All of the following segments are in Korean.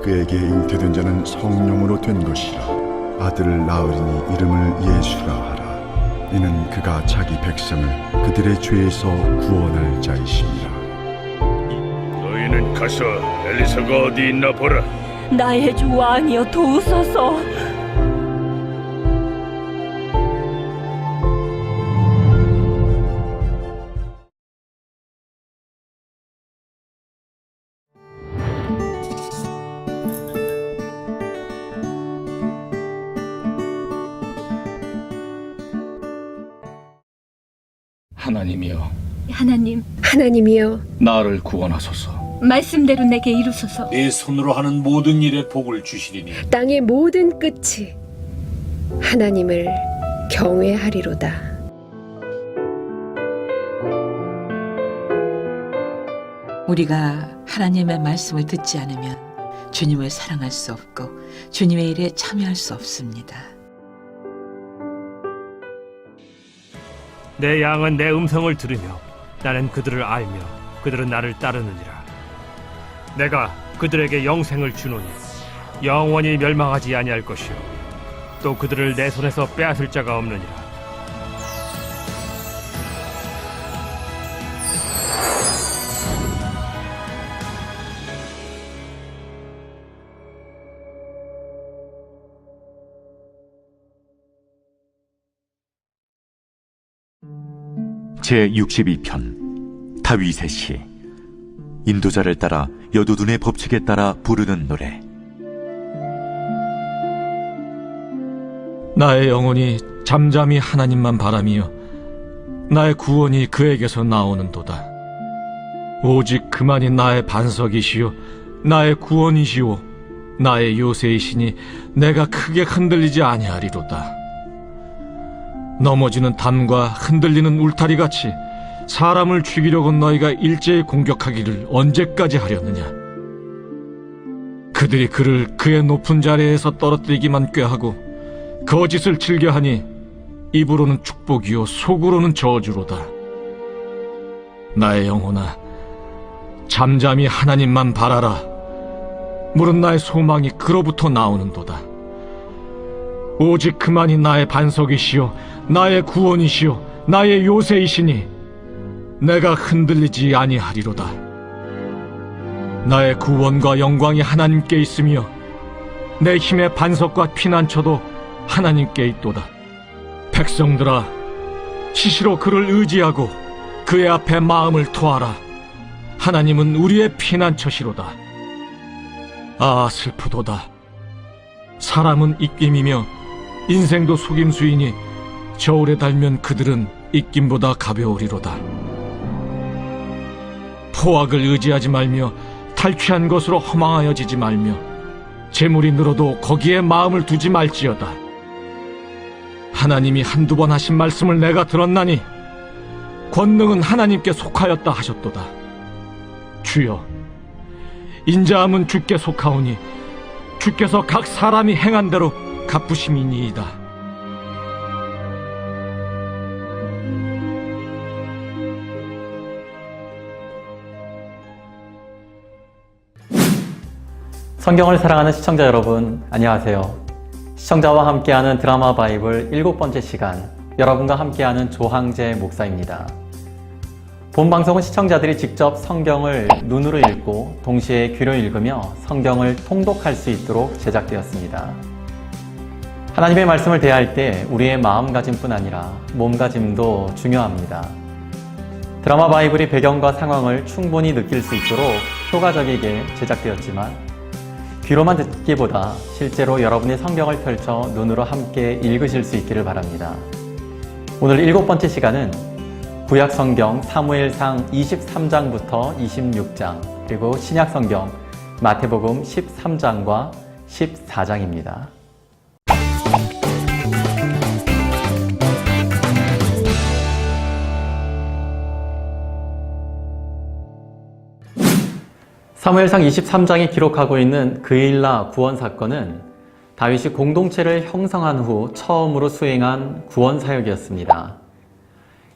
그에게 잉태된 자는 성령으로 된 것이라. 아들을 낳으리니 이름을 예수라 하라. 이는 그가 자기 백성을 그들의 죄에서 구원할 자이심이라. 너희는 가서 엘리사가 어디 있나 보라. 나의 주 왕이여 도우소서. 하나님이여, 하나님이여, 나를 구원하소서. 말씀대로 내게 이루소서. 내 손으로 하는 모든 일에 복을 주시리니 땅의 모든 끝이 하나님을 경외하리로다. 우리가 하나님의 말씀을 듣지 않으면 주님을 사랑할 수 없고 주님의 일에 참여할 수 없습니다. 내 양은 내 음성을 들으며 나는 그들을 알며 그들은 나를 따르느니라. 내가 그들에게 영생을 주노니 영원히 멸망하지 아니할 것이요 또 그들을 내 손에서 빼앗을 자가 없느니라. 제62편 다윗의 시. 인도자를 따라 여두둔의 법칙에 따라 부르는 노래. 나의 영혼이 잠잠히 하나님만 바라며 나의 구원이 그에게서 나오는도다. 오직 그만이 나의 반석이시요 나의 구원이시오 나의 요새이시니 내가 크게 흔들리지 아니하리로다. 넘어지는 담과 흔들리는 울타리같이 사람을 죽이려고 너희가 일제히 공격하기를 언제까지 하려느냐. 그들이 그를 그의 높은 자리에서 떨어뜨리기만 꾀하고 거짓을 즐겨하니 입으로는 축복이요 속으로는 저주로다. 나의 영혼아, 잠잠히 하나님만 바라라. 물은 나의 소망이 그로부터 나오는도다. 오직 그만이 나의 반석이시요 나의 구원이시요 나의 요새이시니 내가 흔들리지 아니하리로다. 나의 구원과 영광이 하나님께 있으며 내 힘의 반석과 피난처도 하나님께 있도다. 백성들아, 시시로 그를 의지하고 그의 앞에 마음을 토하라. 하나님은 우리의 피난처시로다. 아, 슬프도다. 사람은 입김이며 인생도 속임수이니 저울에 달면 그들은 입김보다 가벼우리로다. 포악을 의지하지 말며 탈취한 것으로 허망하여지지 말며 재물이 늘어도 거기에 마음을 두지 말지어다. 하나님이 한두 번 하신 말씀을 내가 들었나니 권능은 하나님께 속하였다 하셨도다. 주여, 인자함은 주께 속하오니 주께서 각 사람이 행한 대로 갚으심이니이다. 성경을 사랑하는 시청자 여러분, 안녕하세요. 시청자와 함께하는 드라마 바이블 7번째 시간, 여러분과 함께하는 조항재 목사입니다. 본 방송은 시청자들이 직접 성경을 눈으로 읽고 동시에 귀로 읽으며 성경을 통독할 수 있도록 제작되었습니다. 하나님의 말씀을 대할 때 우리의 마음가짐뿐 아니라 몸가짐도 중요합니다. 드라마 바이블이 배경과 상황을 충분히 느낄 수 있도록 효과적이게 제작되었지만 귀로만 듣기보다 실제로 여러분의 성경을 펼쳐 눈으로 함께 읽으실 수 있기를 바랍니다. 오늘 7번째 시간은 구약 성경 사무엘상 23장부터 26장, 그리고 신약 성경 마태복음 13장과 14장입니다. 사무엘상 23장이 기록하고 있는 그일라 구원 사건은 다윗이 공동체를 형성한 후 처음으로 수행한 구원 사역이었습니다.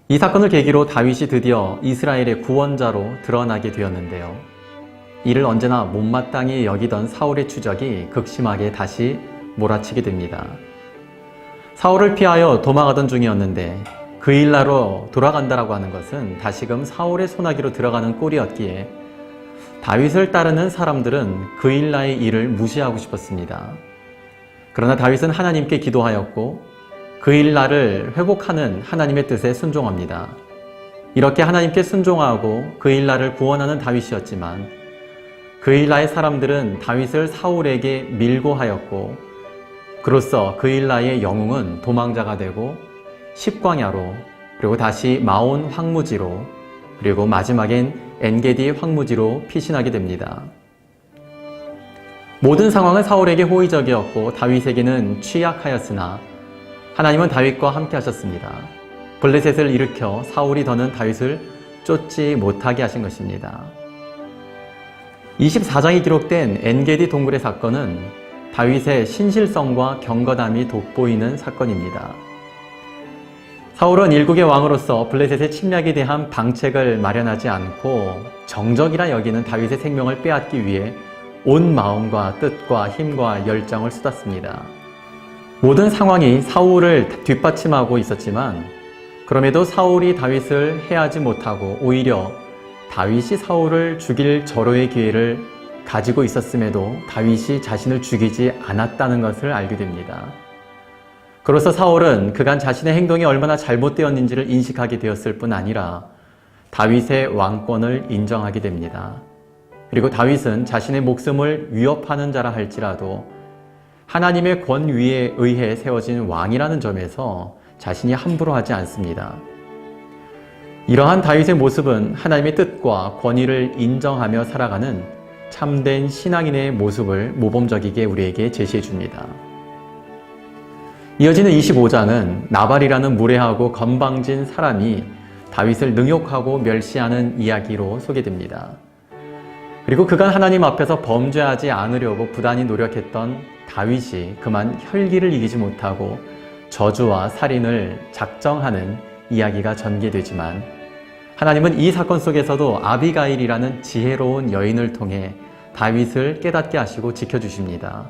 이 사건을 계기로 다윗이 드디어 이스라엘의 구원자로 드러나게 되었는데요. 이를 언제나 못마땅히 여기던 사울의 추적이 극심하게 다시 몰아치게 됩니다. 사울을 피하여 도망하던 중이었는데 그일라로 돌아간다라고 하는 것은 다시금 사울의 소나기로 들어가는 꼴이었기에 다윗을 따르는 사람들은 그일라의 일을 무시하고 싶었습니다. 그러나 다윗은 하나님께 기도하였고 그일라를 회복하는 하나님의 뜻에 순종합니다. 이렇게 하나님께 순종하고 그일라를 구원하는 다윗이었지만 그일라의 사람들은 다윗을 사울에게 밀고 하였고 그로써 그일라의 영웅은 도망자가 되고 십광야로, 그리고 다시 마온 황무지로, 그리고 마지막엔 엔게디 황무지로 피신하게 됩니다. 모든 상황은 사울에게 호의적이었고 다윗에게는 취약하였으나 하나님은 다윗과 함께 하셨습니다. 블레셋을 일으켜 사울이 더는 다윗을 쫓지 못하게 하신 것입니다. 24장에 기록된 엔게디 동굴의 사건은 다윗의 신실성과 경건함이 돋보이는 사건입니다. 사울은 일국의 왕으로서 블레셋의 침략에 대한 방책을 마련하지 않고 정적이라 여기는 다윗의 생명을 빼앗기 위해 온 마음과 뜻과 힘과 열정을 쏟았습니다. 모든 상황이 사울을 뒷받침하고 있었지만 그럼에도 사울이 다윗을 해하지 못하고 오히려 다윗이 사울을 죽일 절호의 기회를 가지고 있었음에도 다윗이 자신을 죽이지 않았다는 것을 알게 됩니다. 그로써 사울은 그간 자신의 행동이 얼마나 잘못되었는지를 인식하게 되었을 뿐 아니라 다윗의 왕권을 인정하게 됩니다. 그리고 다윗은 자신의 목숨을 위협하는 자라 할지라도 하나님의 권위에 의해 세워진 왕이라는 점에서 자신이 함부로 하지 않습니다. 이러한 다윗의 모습은 하나님의 뜻과 권위를 인정하며 살아가는 참된 신앙인의 모습을 모범적이게 우리에게 제시해 줍니다. 이어지는 25장은 나발이라는 무례하고 건방진 사람이 다윗을 능욕하고 멸시하는 이야기로 소개됩니다. 그리고 그간 하나님 앞에서 범죄하지 않으려고 부단히 노력했던 다윗이 그만 혈기를 이기지 못하고 저주와 살인을 작정하는 이야기가 전개되지만 하나님은 이 사건 속에서도 아비가일이라는 지혜로운 여인을 통해 다윗을 깨닫게 하시고 지켜주십니다.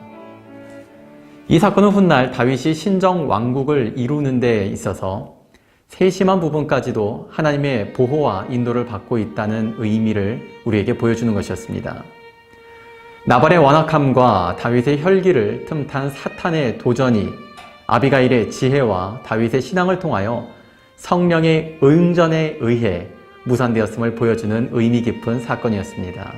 이 사건은 훗날 다윗이 신정 왕국을 이루는 데 있어서 세심한 부분까지도 하나님의 보호와 인도를 받고 있다는 의미를 우리에게 보여주는 것이었습니다. 나발의 완악함과 다윗의 혈기를 틈탄 사탄의 도전이 아비가일의 지혜와 다윗의 신앙을 통하여 성령의 응전에 의해 무산되었음을 보여주는 의미 깊은 사건이었습니다.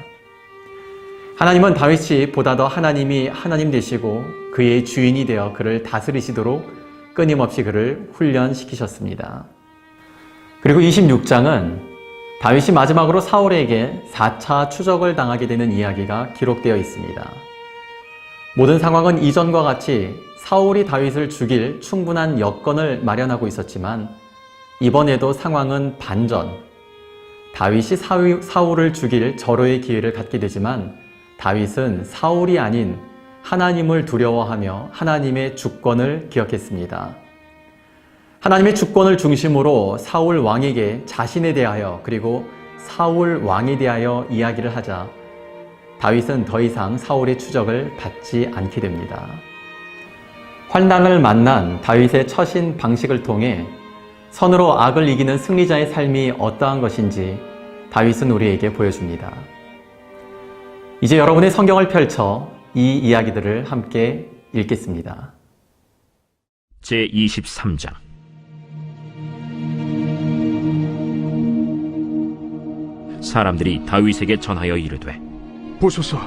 하나님은 다윗이 보다 더 하나님이 하나님 되시고 그의 주인이 되어 그를 다스리시도록 끊임없이 그를 훈련시키셨습니다. 그리고 26장은 다윗이 마지막으로 사울에게 4차 추적을 당하게 되는 이야기가 기록되어 있습니다. 모든 상황은 이전과 같이 사울이 다윗을 죽일 충분한 여건을 마련하고 있었지만 이번에도 상황은 반전. 다윗이 사울을 죽일 절호의 기회를 갖게 되지만 다윗은 사울이 아닌 하나님을 두려워하며 하나님의 주권을 기억했습니다. 하나님의 주권을 중심으로 사울 왕에게 자신에 대하여 그리고 사울 왕에 대하여 이야기를 하자 다윗은 더 이상 사울의 추적을 받지 않게 됩니다. 환난을 만난 다윗의 처신 방식을 통해 선으로 악을 이기는 승리자의 삶이 어떠한 것인지 다윗은 우리에게 보여줍니다. 이제 여러분의 성경을 펼쳐 이 이야기들을 함께 읽겠습니다. 제23장 사람들이 다윗에게 전하여 이르되 보소서,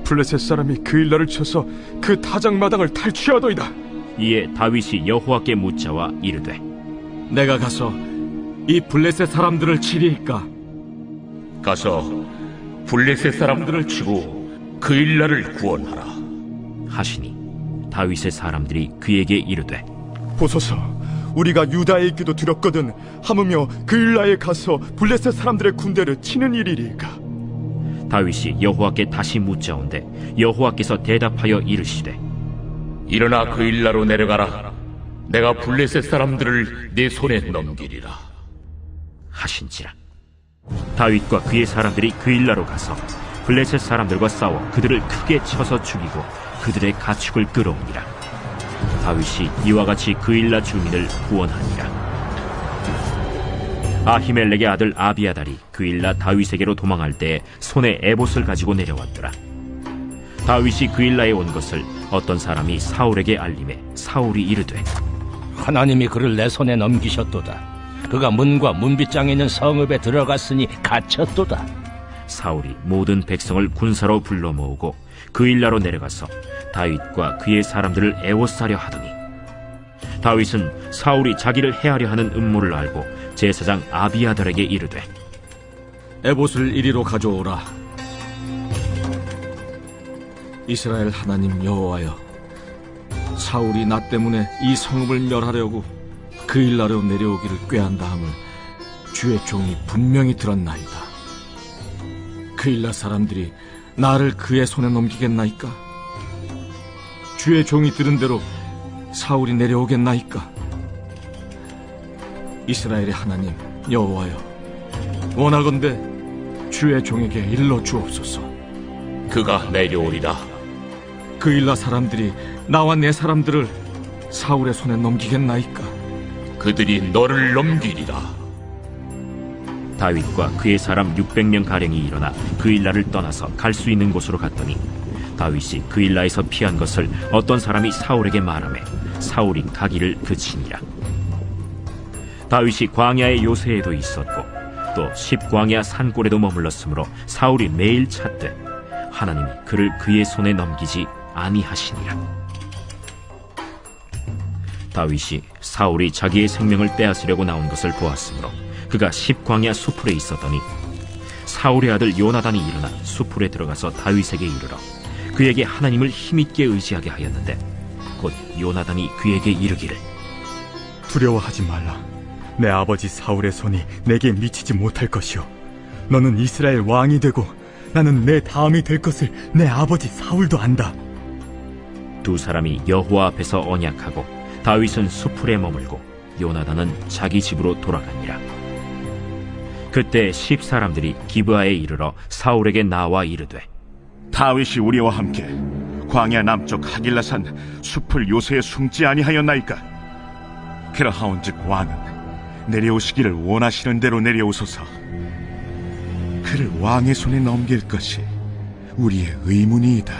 블레셋 사람이 그일라를 쳐서 그 타작마당을 탈취하더이다. 이에 다윗이 여호와께 묻자와 이르되 내가 가서 이 블레셋 사람들을 치리이까? 가서 블레셋 사람들을 치고 그일라를 구원하라 하시니 다윗의 사람들이 그에게 이르되 보소서, 우리가 유다에 있기도 두렵거든 하무며 그일라에 가서 블레셋 사람들의 군대를 치는 일이리까? 다윗이 여호와께 다시 묻자온데 여호와께서 대답하여 이르시되 일어나 그일라로 내려가라. 내가 블레셋 사람들을 네 손에 넘기리라 하신지라. 다윗과 그의 사람들이 그일라로 가서 블레셋 사람들과 싸워 그들을 크게 쳐서 죽이고 그들의 가축을 끌어오니라. 다윗이 이와 같이 그일라 주민을 구원하니라. 아히멜렉의 아들 아비아달이 그일라 다윗에게로 도망할 때에 손에 에봇을 가지고 내려왔더라. 다윗이 그일라에 온 것을 어떤 사람이 사울에게 알림해 사울이 이르되 하나님이 그를 내 손에 넘기셨도다. 그가 문과 문빗장에 있는 성읍에 들어갔으니 갇혔도다. 사울이 모든 백성을 군사로 불러 모으고 그일라로 내려가서 다윗과 그의 사람들을 애워싸려 하더니 다윗은 사울이 자기를 해하려 하는 음모를 알고 제사장 아비아달에게 이르되 에봇을 이리로 가져오라. 이스라엘 하나님 여호와여, 사울이 나 때문에 이 성읍을 멸하려고 그일라로 내려오기를 꾀한다함을 주의 종이 분명히 들었나이다. 그일라 사람들이 나를 그의 손에 넘기겠나이까? 주의 종이 들은 대로 사울이 내려오겠나이까? 이스라엘의 하나님 여호와여, 원하건대 주의 종에게 일러 주옵소서. 그가 내려오리라. 그일라 사람들이 나와 내 사람들을 사울의 손에 넘기겠나이까? 그들이 너를 넘기리라. 다윗과 그의 사람 600명 가량이 일어나 그일라를 떠나서 갈 수 있는 곳으로 갔더니 다윗이 그일라에서 피한 것을 어떤 사람이 사울에게 말하매 사울이 가기를 그치니라. 다윗이 광야의 요새에도 있었고 또 십광야 산골에도 머물렀으므로 사울이 매일 찾되 하나님이 그를 그의 손에 넘기지 아니하시니라. 다윗이 사울이 자기의 생명을 빼앗으려고 나온 것을 보았으므로 그가 십광야 수풀에 있었더니 사울의 아들 요나단이 일어나 수풀에 들어가서 다윗에게 이르러 그에게 하나님을 힘있게 의지하게 하였는데 곧 요나단이 그에게 이르기를 두려워하지 말라. 내 아버지 사울의 손이 내게 미치지 못할 것이요, 너는 이스라엘 왕이 되고 나는 내 다음이 될 것을 내 아버지 사울도 안다. 두 사람이 여호와 앞에서 언약하고 다윗은 수풀에 머물고 요나단은 자기 집으로 돌아가니라. 그때 10사람들이 기브아에 이르러 사울에게 나와 이르되 다윗이 우리와 함께 광야 남쪽 하길라산 숲을 요새에 숨지 아니하였나이까? 그러하온즉 왕은 내려오시기를 원하시는 대로 내려오소서. 그를 왕의 손에 넘길 것이 우리의 의문이이다.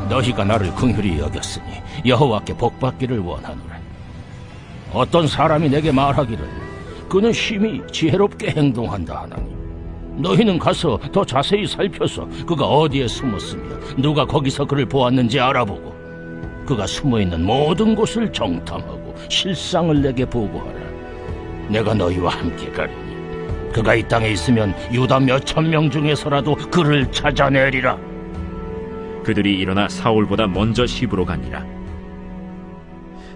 너희가 나를 긍휼히 여겼으니 여호와께 복받기를 원하노라. 어떤 사람이 내게 말하기를 그는 심히 지혜롭게 행동한다 하나니 너희는 가서 더 자세히 살펴서 그가 어디에 숨었으며 누가 거기서 그를 보았는지 알아보고 그가 숨어있는 모든 곳을 정탐하고 실상을 내게 보고하라. 내가 너희와 함께 가리니 그가 이 땅에 있으면 유다 몇천 명 중에서라도 그를 찾아내리라. 그들이 일어나 사울보다 먼저 시브로 가니라.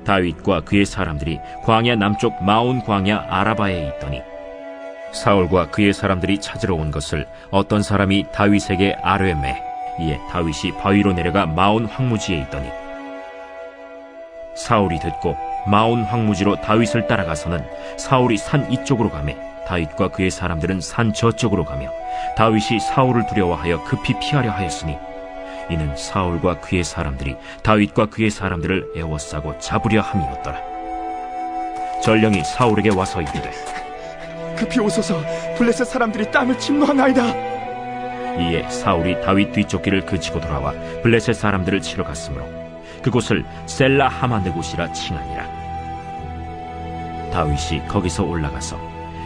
다윗과 그의 사람들이 광야 남쪽 마온 광야 아라바에 있더니 사울과 그의 사람들이 찾으러 온 것을 어떤 사람이 다윗에게 아뢰매 이에 다윗이 바위로 내려가 마온 황무지에 있더니 사울이 듣고 마온 황무지로 다윗을 따라가서는 사울이 산 이쪽으로 가매 다윗과 그의 사람들은 산 저쪽으로 가며 다윗이 사울을 두려워하여 급히 피하려 하였으니 이는 사울과 그의 사람들이 다윗과 그의 사람들을 애워싸고 잡으려 함이었더라. 전령이 사울에게 와서 이르되 급히 오소서. 블레셋 사람들이 땅을 침노하나이다. 이에 사울이 다윗 뒤쫓기를 그치고 돌아와 블레셋 사람들을 치러 갔으므로 그곳을 셀라 하마느곳이라 칭하니라. 다윗이 거기서 올라가서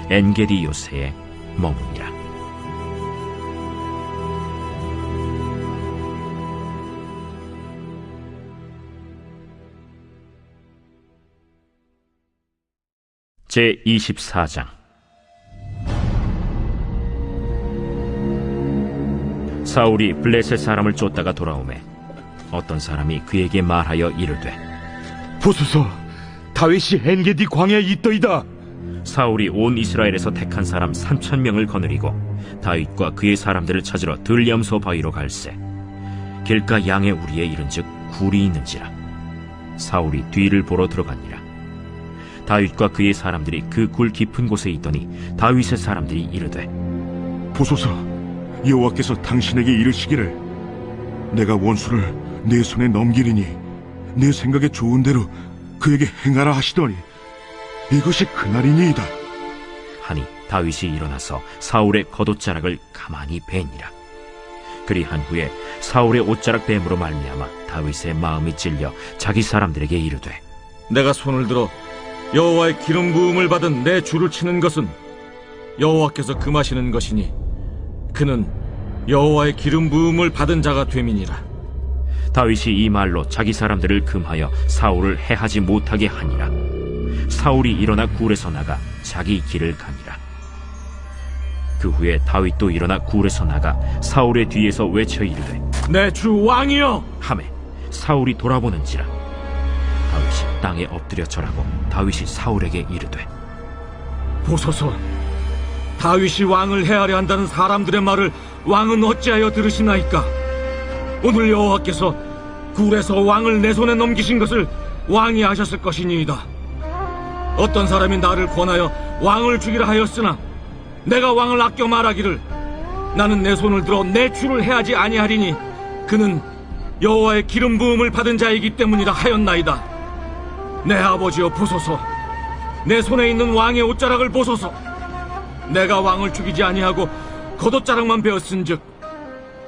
엔게디 요새에 머무니라. 제24장. 사울이 블레셋 사람을 쫓다가 돌아오매 어떤 사람이 그에게 말하여 이르되 보소서, 다윗이 엔게디 광야에 있더이다. 사울이 온 이스라엘에서 택한 사람 3,000명을 거느리고 다윗과 그의 사람들을 찾으러 들염소 바위로 갈새 길가 양의 우리에 이른즉 굴이 있는지라. 사울이 뒤를 보러 들어가니라. 다윗과 그의 사람들이 그 굴 깊은 곳에 있더니 다윗의 사람들이 이르되 보소서, 여호와께서 당신에게 이르시기를 내가 원수를 내 손에 넘기리니 내 생각에 좋은 대로 그에게 행하라 하시더니 이것이 그날이니이다 하니 다윗이 일어나서 사울의 겉옷자락을 가만히 베니라. 그리한 후에 사울의 옷자락 뱀으로 말미암아 다윗의 마음이 찔려 자기 사람들에게 이르되 내가 손을 들어 여호와의 기름 부음을 받은 내 줄을 치는 것은 여호와께서 금하시는 것이니 그는 여호와의 기름 부음을 받은 자가 됨이니라. 다윗이 이 말로 자기 사람들을 금하여 사울을 해하지 못하게 하니라. 사울이 일어나 굴에서 나가 자기 길을 가니라. 그 후에 다윗도 일어나 굴에서 나가 사울의 뒤에서 외쳐 이르되 내 주 왕이여 하매 사울이 돌아보는지라. 다윗이 땅에 엎드려 절하고 다윗이 사울에게 이르되 보소서, 다윗이 왕을 해하려 한다는 사람들의 말을 왕은 어찌하여 들으시나이까? 오늘 여호와께서 굴에서 왕을 내 손에 넘기신 것을 왕이 아셨을 것이니이다. 어떤 사람이 나를 권하여 왕을 죽이라 하였으나 내가 왕을 아껴 말하기를 나는 내 손을 들어 내 주를 해하지 아니하리니 그는 여호와의 기름 부음을 받은 자이기 때문이라 하였나이다. 내 아버지여 보소서, 내 손에 있는 왕의 옷자락을 보소서. 내가 왕을 죽이지 아니하고 겉옷자락만 베었은즉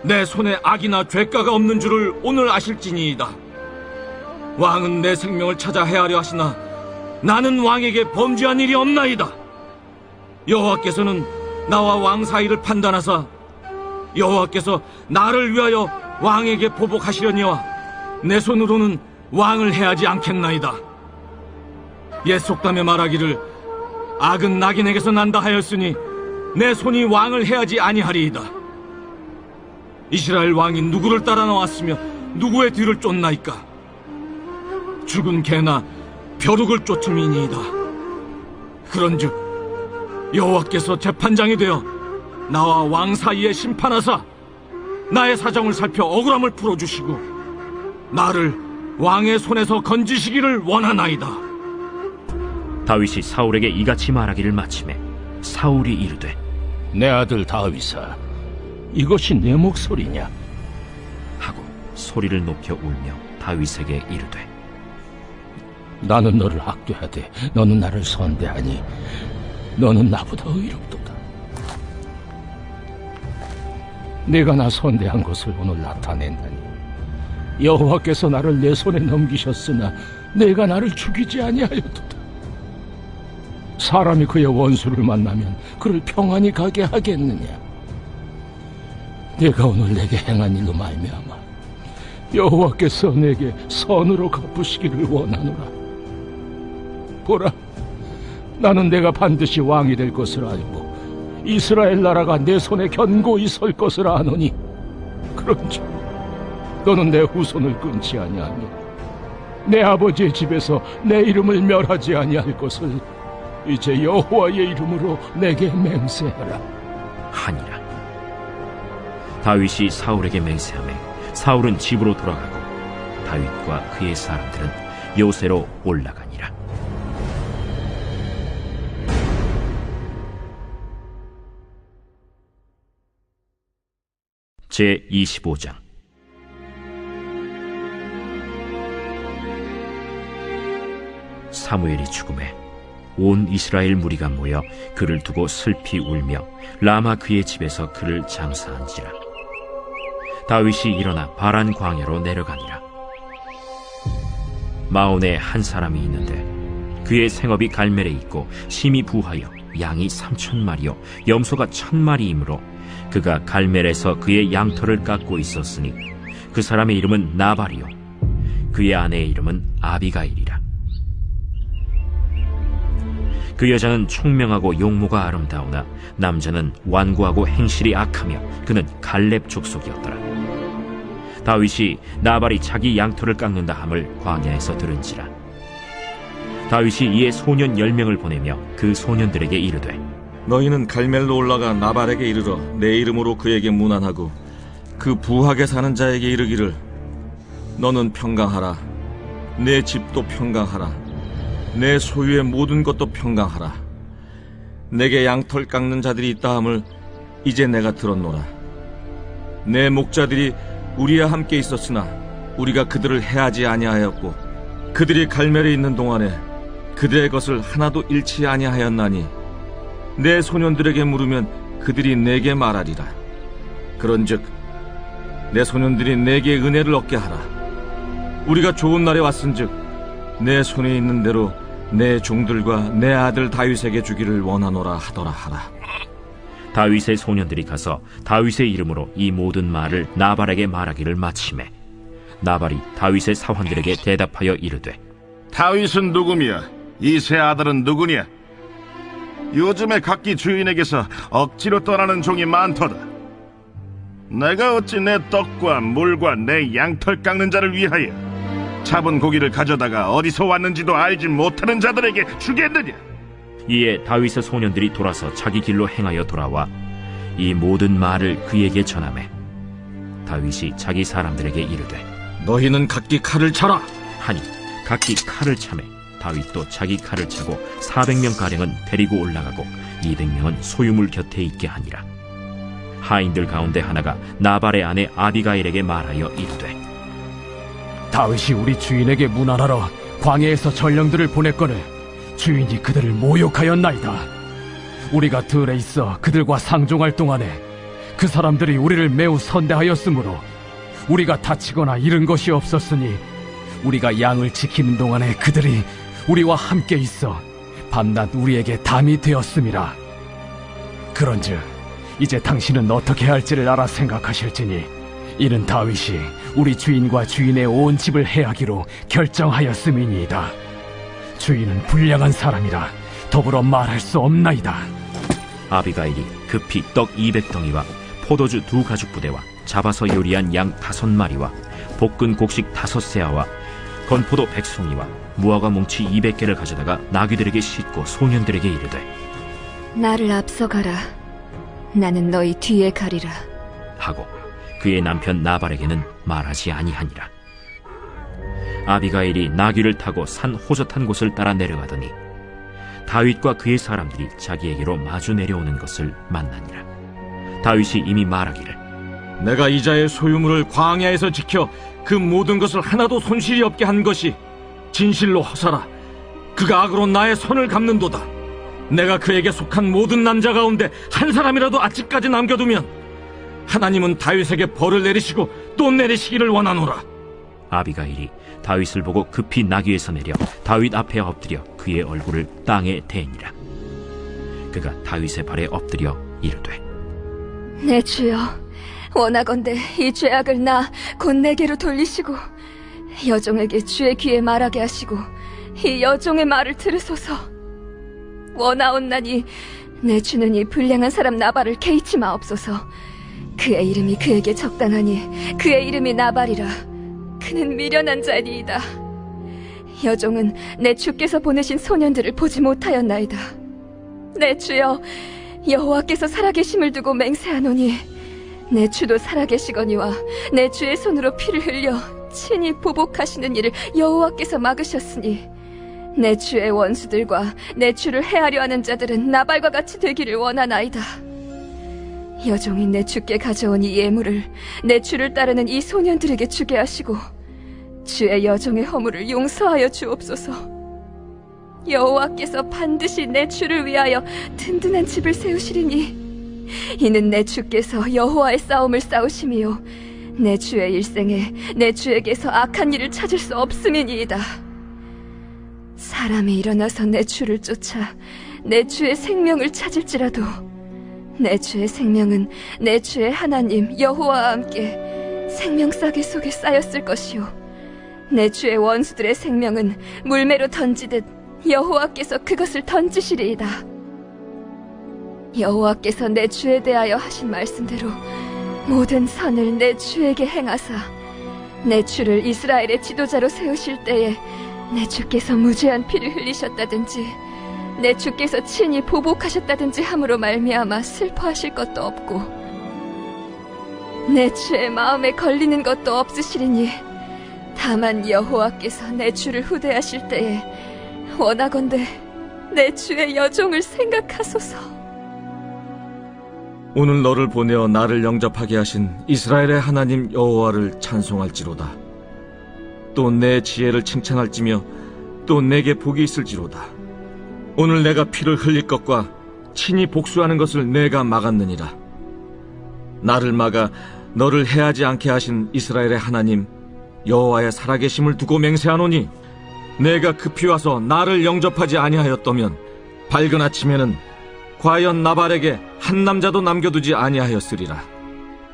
내 손에 악이나 죄가가 없는 줄을 오늘 아실지니이다. 왕은 내 생명을 찾아 해하려 하시나 나는 왕에게 범죄한 일이 없나이다. 여호와께서는 나와 왕 사이를 판단하사 여호와께서 나를 위하여 왕에게 보복하시려니와 내 손으로는 왕을 해하지 않겠나이다. 옛 속담에 말하기를 악은 낙인에게서 난다 하였으니 내 손이 왕을 해하지 아니하리이다. 이스라엘 왕이 누구를 따라 나왔으며 누구의 뒤를 쫓나이까? 죽은 개나 벼룩을 쫓음이니이다. 그런즉 여호와께서 재판장이 되어 나와 왕 사이에 심판하사 나의 사정을 살펴 억울함을 풀어주시고 나를 왕의 손에서 건지시기를 원하나이다. 다윗이 사울에게 이같이 말하기를 마치매 사울이 이르되 내 아들 다윗아, 이것이 내 목소리냐? 하고 소리를 높여 울며 다윗에게 이르되 나는 너를 학대하되 너는 나를 선대하니 너는 나보다 의롭도다. 내가 나 선대한 것을 오늘 나타낸다니 여호와께서 나를 내 손에 넘기셨으나 내가 나를 죽이지 아니하였도다. 사람이 그의 원수를 만나면 그를 평안히 가게 하겠느냐? 내가 오늘 내게 행한 일로 말미암아 여호와께서 내게 선으로 갚으시기를 원하노라. 보라, 나는 내가 반드시 왕이 될 것을 알고 이스라엘 나라가 내 손에 견고히 설 것을 아노니 그런즉 너는 내 후손을 끊지 아니하며 내 아버지의 집에서 내 이름을 멸하지 아니할 것을 이제 여호와의 이름으로 내게 맹세하라 하니라. 다윗이 사울에게 맹세하매 사울은 집으로 돌아가고 다윗과 그의 사람들은 요새로 올라가니라. 제 25장. 사무엘이 죽음에 온 이스라엘 무리가 모여 그를 두고 슬피 울며 라마 그의 집에서 그를 장사한지라. 다윗이 일어나 바란 광야로 내려가니라. 마온에 한 사람이 있는데 그의 생업이 갈멜에 있고 심히 부하여 양이 3,000마리요 염소가 1,000마리이므로 그가 갈멜에서 그의 양털을 깎고 있었으니 그 사람의 이름은 나발이요 그의 아내의 이름은 아비가일이라. 그 여자는 총명하고 용모가 아름다우나 남자는 완고하고 행실이 악하며 그는 갈렙 족속이었더라. 다윗이 나발이 자기 양털을 깎는다 함을 광야에서 들은지라. 다윗이 이에 소년 10명을 보내며 그 소년들에게 이르되 너희는 갈멜로 올라가 나발에게 이르러 내 이름으로 그에게 문안하고 그 부하게 사는 자에게 이르기를 너는 평강하라. 내 집도 평강하라. 내 소유의 모든 것도 평강하라. 내게 양털 깎는 자들이 있다 함을 이제 내가 들었노라. 내 목자들이 우리와 함께 있었으나 우리가 그들을 해하지 아니하였고 그들이 갈멜에 있는 동안에 그들의 것을 하나도 잃지 아니하였나니 내 소년들에게 물으면 그들이 내게 말하리라. 그런즉 내 소년들이 내게 은혜를 얻게 하라. 우리가 좋은 날에 왔은즉 내 손에 있는 대로 내 종들과 내 아들 다윗에게 주기를 원하노라 하더라 하라. 다윗의 소년들이 가서 다윗의 이름으로 이 모든 말을 나발에게 말하기를 마치매 나발이 다윗의 사환들에게 대답하여 이르되 다윗은 누구며 이새 아들은 누구냐? 요즘에 각기 주인에게서 억지로 떠나는 종이 많도다. 내가 어찌 내 떡과 물과 내 양털 깎는 자를 위하여 잡은 고기를 가져다가 어디서 왔는지도 알지 못하는 자들에게 주겠느냐? 이에 다윗의 소년들이 돌아서 자기 길로 행하여 돌아와 이 모든 말을 그에게 전하매 다윗이 자기 사람들에게 이르되 너희는 각기 칼을 차라 하니 각기 칼을 차매 다윗도 자기 칼을 차고 400명가량은 데리고 올라가고 200명은 소유물 곁에 있게 하니라. 하인들 가운데 하나가 나발의 아내 아비가일에게 말하여 이르되 다윗이 우리 주인에게 문안하러 광야에서 전령들을 보냈거늘 주인이 그들을 모욕하였나이다. 우리가 들에 있어 그들과 상종할 동안에 그 사람들이 우리를 매우 선대하였으므로 우리가 다치거나 잃은 것이 없었으니 우리가 양을 지키는 동안에 그들이 우리와 함께 있어 밤낮 우리에게 담이 되었음이라. 그런즉 이제 당신은 어떻게 할지를 알아 생각하실지니 이는 다윗이 우리 주인과 주인의 온 집을 해하기로 결정하였음이니이다. 주인은 불량한 사람이라 더불어 말할 수 없나이다. 아비가일이 급히 떡 200덩이와 포도주 2가죽부대와 잡아서 요리한 양 5마리와 볶은 곡식 5세아와 건포도 100송이와 무화과 뭉치 200개를 가져다가 나귀들에게 싣고 소년들에게 이르되 나를 앞서가라. 나는 너희 뒤에 가리라. 하고 그의 남편 나발에게는 말하지 아니하니라. 아비가일이 나귀를 타고 산 호젓한 곳을 따라 내려가더니 다윗과 그의 사람들이 자기에게로 마주 내려오는 것을 만나니라. 다윗이 이미 말하기를 내가 이자의 소유물을 광야에서 지켜 그 모든 것을 하나도 손실이 없게 한 것이 진실로 허사라. 그가 악으로 나의 손을 갚는도다. 내가 그에게 속한 모든 남자 가운데 한 사람이라도 아직까지 남겨두면 하나님은 다윗에게 벌을 내리시고 또 내리시기를 원하노라. 아비가일이 다윗을 보고 급히 나귀에서 내려 다윗 앞에 엎드려 그의 얼굴을 땅에 대니라. 그가 다윗의 발에 엎드려 이르되 내 주여, 원하건대 이 죄악을 나 곧 내게로 돌리시고 여종에게 주의 귀에 말하게 하시고 이 여종의 말을 들으소서. 원하옵나니 내 주는 이 불량한 사람 나발을 개의치 마옵소서. 그의 이름이 그에게 적당하니 그의 이름이 나발이라. 그는 미련한 자니이다. 여종은 내 주께서 보내신 소년들을 보지 못하였나이다. 내 주여, 여호와께서 살아계심을 두고 맹세하노니 내 주도 살아계시거니와 내 주의 손으로 피를 흘려 친히 보복하시는 일을 여호와께서 막으셨으니 내 주의 원수들과 내 주를 해하려 하는 자들은 나발과 같이 되기를 원하나이다. 여종이 내 주께 가져온 이 예물을 내 주를 따르는 이 소년들에게 주게 하시고 주의 여종의 허물을 용서하여 주옵소서. 여호와께서 반드시 내 주를 위하여 든든한 집을 세우시리니 이는 내 주께서 여호와의 싸움을 싸우심이요 내 주의 일생에 내 주에게서 악한 일을 찾을 수 없음이니이다. 사람이 일어나서 내 주를 쫓아 내 주의 생명을 찾을지라도 내 주의 생명은 내 주의 하나님 여호와와 함께 생명싸개 속에 쌓였을 것이요 내 주의 원수들의 생명은 물매로 던지듯 여호와께서 그것을 던지시리이다. 여호와께서 내 주에 대하여 하신 말씀대로 모든 선을 내 주에게 행하사 내 주를 이스라엘의 지도자로 세우실 때에 내 주께서 무죄한 피를 흘리셨다든지 내 주께서 친히 보복하셨다든지 함으로 말미암아 슬퍼하실 것도 없고 내 주의 마음에 걸리는 것도 없으시리니 다만 여호와께서 내 주를 후대하실 때에 원하건대 내 주의 여종을 생각하소서. 오늘 너를 보내어 나를 영접하게 하신 이스라엘의 하나님 여호와를 찬송할지로다. 또 내 지혜를 칭찬할지며 또 내게 복이 있을지로다. 오늘 내가 피를 흘릴 것과 친히 복수하는 것을 내가 막았느니라. 나를 막아 너를 해하지 않게 하신 이스라엘의 하나님 여호와의 살아계심을 두고 맹세하노니 내가 급히 와서 나를 영접하지 아니하였더면 밝은 아침에는 과연 나발에게 한 남자도 남겨두지 아니하였으리라.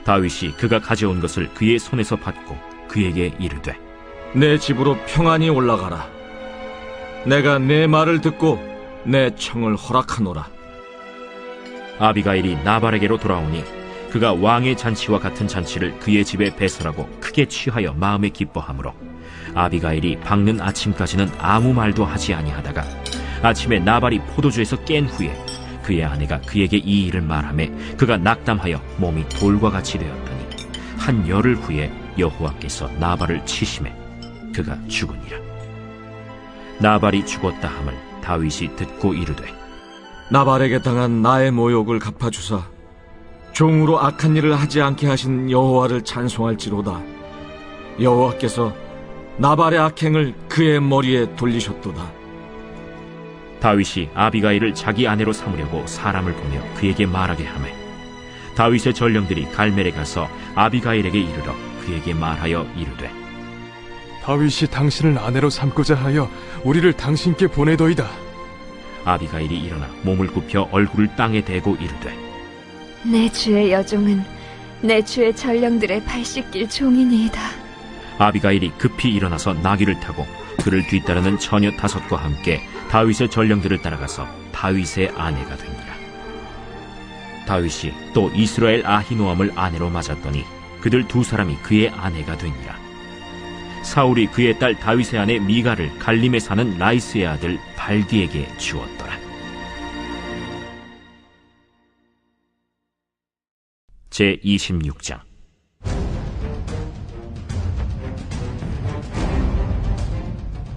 다윗이 그가 가져온 것을 그의 손에서 받고 그에게 이르되 내 집으로 평안히 올라가라. 내가 내 말을 듣고 내 청을 허락하노라. 아비가일이 나발에게로 돌아오니 그가 왕의 잔치와 같은 잔치를 그의 집에 배설하고 크게 취하여 마음에 기뻐하므로 아비가일이 밝는 아침까지는 아무 말도 하지 아니하다가 아침에 나발이 포도주에서 깬 후에 그의 아내가 그에게 이 일을 말하매 그가 낙담하여 몸이 돌과 같이 되었더니 한 열흘 후에 여호와께서 나발을 치심해 그가 죽으니라. 나발이 죽었다 함을 다윗이 듣고 이르되 나발에게 당한 나의 모욕을 갚아주사 종으로 악한 일을 하지 않게 하신 여호와를 찬송할지로다. 여호와께서 나발의 악행을 그의 머리에 돌리셨도다. 다윗이 아비가일을 자기 아내로 삼으려고 사람을 보내어 그에게 말하게 하매 다윗의 전령들이 갈멜에 가서 아비가일에게 이르러 그에게 말하여 이르되 다윗이 당신을 아내로 삼고자 하여 우리를 당신께 보내더이다. 아비가일이 일어나 몸을 굽혀 얼굴을 땅에 대고 이르되 내 주의 여종은 내 주의 전령들의 발 씻길 종이니이다. 아비가일이 급히 일어나서 나귀를 타고 그를 뒤따르는 처녀 5과 함께 다윗의 전령들을 따라가서 다윗의 아내가 되니라. 다윗이 또 이스라엘 아히노암을 아내로 맞았더니 그들 2사람이 그의 아내가 되니라. 사울이 그의 딸 다윗의 아내 미가를 갈림에 사는 라이스의 아들 발디에게 주었더라. 제26장.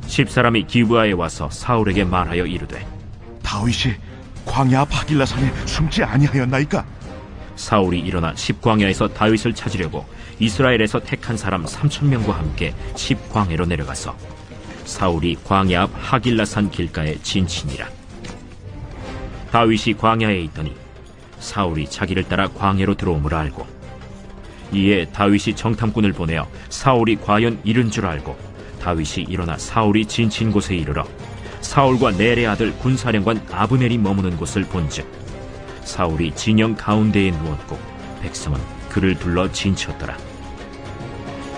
십사람이 기브아에 와서 사울에게 말하여 이르되 다윗이 광야 하길라산에 숨지 아니하였나이까? 사울이 일어나 십광야에서 다윗을 찾으려고 이스라엘에서 택한 사람 3,000명과 함께 십광야로 내려가서 사울이 광야 앞 하길라산 길가에 진친이라. 다윗이 광야에 있더니 사울이 자기를 따라 광야로 들어옴을 알고 이에 다윗이 정탐꾼을 보내어 사울이 과연 이른 줄 알고 다윗이 일어나 사울이 진친 곳에 이르러 사울과 넬의 아들 군사령관 아브넬이 머무는 곳을 본즉 사울이 진영 가운데에 누웠고 백성은 그를 둘러 진쳤더라.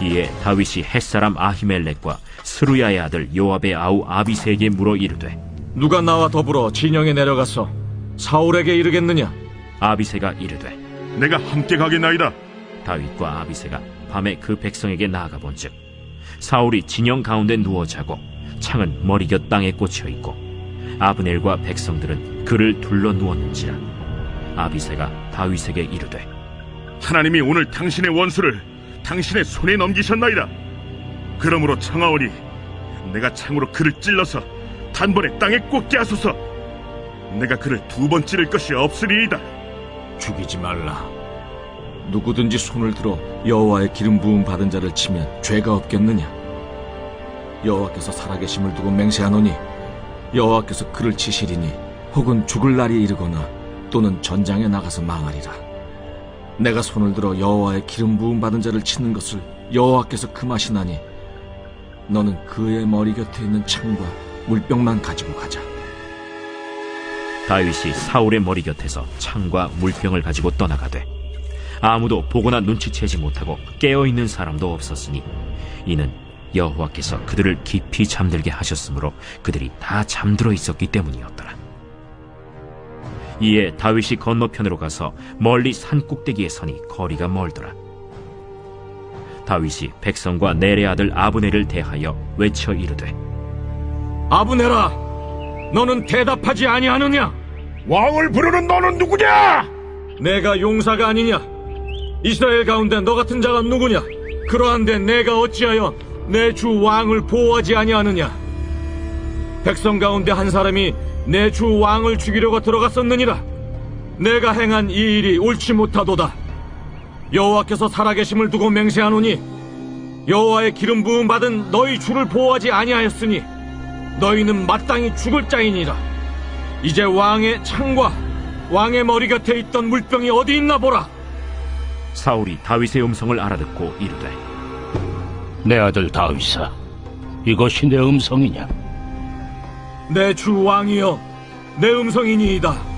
이에 다윗이 햇사람 아히멜렉과 스루야의 아들 요압의 아우 아비새에게 물어 이르되 누가 나와 더불어 진영에 내려가서 사울에게 이르겠느냐? 아비새가 이르되 내가 함께 가겠나이다. 다윗과 아비새가 밤에 그 백성에게 나아가 본즉 사울이 진영 가운데 누워 자고 창은 머리곁 땅에 꽂혀 있고 아브넬과 백성들은 그를 둘러 누웠는지라. 아비새가 다윗에게 이르되 하나님이 오늘 당신의 원수를 당신의 손에 넘기셨나이다. 그러므로 청하오니 내가 창으로 그를 찔러서 단번에 땅에 꽂게 하소서. 내가 그를 2번 찌를 것이 없으리이다. 죽이지 말라. 누구든지 손을 들어 여호와의 기름 부음 받은 자를 치면 죄가 없겠느냐? 여호와께서 살아계심을 두고 맹세하노니 여호와께서 그를 치시리니 혹은 죽을 날이 이르거나 또는 전장에 나가서 망하리라. 내가 손을 들어 여호와의 기름 부음 받은 자를 치는 것을 여호와께서 금하시나니 너는 그의 머리 곁에 있는 창과 물병만 가지고 가자. 다윗이 사울의 머리 곁에서 창과 물병을 가지고 떠나가되 아무도 보거나 눈치채지 못하고 깨어있는 사람도 없었으니 이는 여호와께서 그들을 깊이 잠들게 하셨으므로 그들이 다 잠들어 있었기 때문이었더라. 이에 다윗이 건너편으로 가서 멀리 산 꼭대기에 서니 거리가 멀더라. 다윗이 백성과 넬의 아들 아브넬을 대하여 외쳐 이르되 아브넬아, 너는 대답하지 아니하느냐? 왕을 부르는 너는 누구냐? 내가 용사가 아니냐? 이스라엘 가운데 너 같은 자가 누구냐? 그러한데 내가 어찌하여 내 주 왕을 보호하지 아니하느냐? 백성 가운데 한 사람이 내 주 왕을 죽이려고 들어갔었느니라. 내가 행한 이 일이 옳지 못하도다. 여호와께서 살아계심을 두고 맹세하노니 여호와의 기름 부음 받은 너희 주를 보호하지 아니하였으니 너희는 마땅히 죽을 자이니라. 이제 왕의 창과 왕의 머리 곁에 있던 물병이 어디 있나 보라. 사울이 다윗의 음성을 알아듣고 이르되 내 아들 다윗아, 이것이 내 음성이냐? 내 주 왕이여, 내 음성이니이다.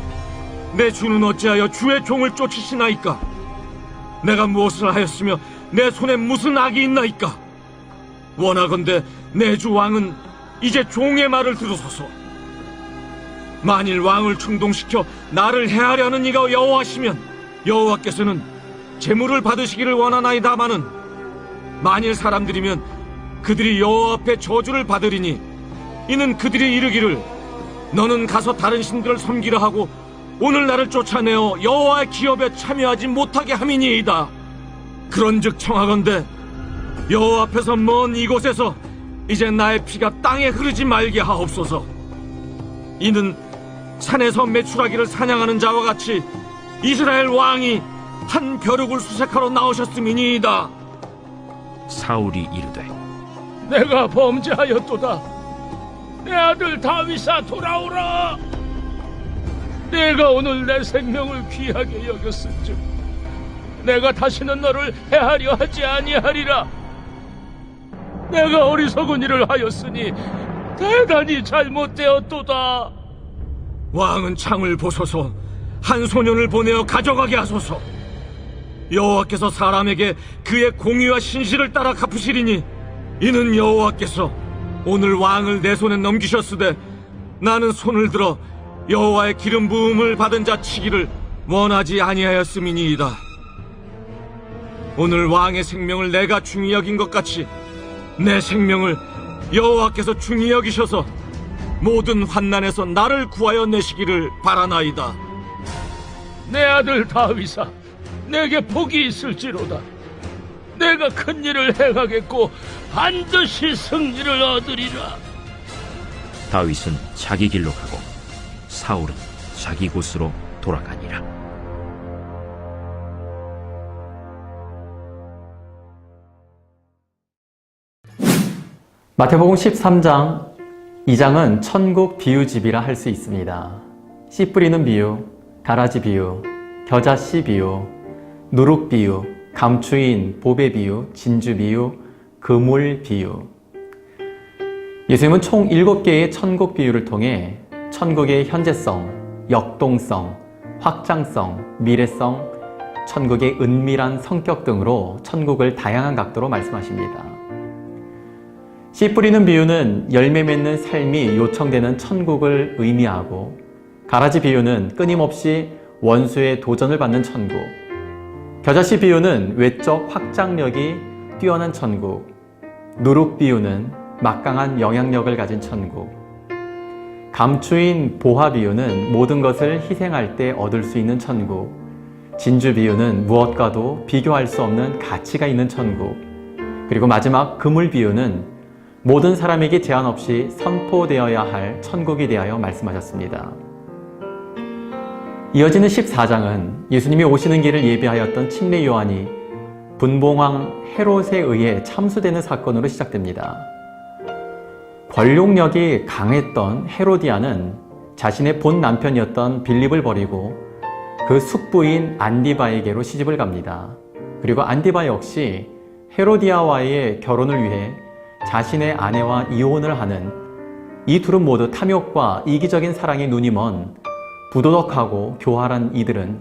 내 주는 어찌하여 주의 종을 쫓으시나이까? 내가 무엇을 하였으며 내 손에 무슨 악이 있나이까? 원하건대 내 주 왕은 이제 종의 말을 들으소서. 만일 왕을 충동시켜 나를 해하려는 이가 여호와시면 여호와께서는 재물을 받으시기를 원하나이다마는 만일 사람들이면 그들이 여호와 앞에 저주를 받으리니 이는 그들이 이르기를 너는 가서 다른 신들을 섬기라 하고 오늘 나를 쫓아내어 여호와의 기업에 참여하지 못하게 함이니이다. 그런즉 청하건대 여호와 앞에서 먼 이곳에서 이제 나의 피가 땅에 흐르지 말게 하옵소서. 이는 산에서 메추라기를 사냥하는 자와 같이 이스라엘 왕이 한 벼룩을 수색하러 나오셨음이니이다. 사울이 이르되 내가 범죄하였도다. 내 아들 다윗아, 돌아오라. 내가 오늘 내 생명을 귀하게 여겼은즉 내가 다시는 너를 해하려 하지 아니하리라. 내가 어리석은 일을 하였으니 대단히 잘못되었도다. 왕은 창을 보소서. 한 소년을 보내어 가져가게 하소서. 여호와께서 사람에게 그의 공의와 신실을 따라 갚으시리니 이는 여호와께서 오늘 왕을 내 손에 넘기셨으되 나는 손을 들어 여호와의 기름 부음을 받은 자 치기를 원하지 아니하였음이니이다. 오늘 왕의 생명을 내가 중히 여긴 것 같이 내 생명을 여호와께서 중히 여기셔서 모든 환난에서 나를 구하여 내시기를 바라나이다. 내 아들 다윗아, 내게 복이 있을지로다. 내가 큰 일을 행하겠고 반드시 승리를 얻으리라. 다윗은 자기 길로 가고 사울은 자기 곳으로 돌아가니라. 마태복음 13장 2장은 천국 비유집이라 할 수 있습니다. 씨 뿌리는 비유, 가라지 비유, 겨자씨 비유, 누룩 비유, 감추인 보배 비유, 진주 비유, 그물 비유. 예수님은 총 7개의 천국 비유를 통해 천국의 현재성, 역동성, 확장성, 미래성, 천국의 은밀한 성격 등으로 천국을 다양한 각도로 말씀하십니다. 씨 뿌리는 비유는 열매 맺는 삶이 요청되는 천국을 의미하고, 가라지 비유는 끊임없이 원수의 도전을 받는 천국, 겨자씨 비유는 외적 확장력이 뛰어난 천국, 누룩 비유는 막강한 영향력을 가진 천국, 감추인 보화 비유는 모든 것을 희생할 때 얻을 수 있는 천국, 진주 비유는 무엇과도 비교할 수 없는 가치가 있는 천국, 그리고 마지막 그물 비유는 모든 사람에게 제한 없이 선포되어야 할 천국에 대하여 말씀하셨습니다. 이어지는 14장은 예수님이 오시는 길을 예비하였던 침례 요한이 분봉왕 헤롯에 의해 참수되는 사건으로 시작됩니다. 권력력이 강했던 헤로디아는 자신의 본 남편이었던 빌립을 버리고 그 숙부인 안디바에게로 시집을 갑니다. 그리고 안디바 역시 헤로디아와의 결혼을 위해 자신의 아내와 이혼을 하는, 이 둘은 모두 탐욕과 이기적인 사랑에 눈이 먼 부도덕하고 교활한 이들은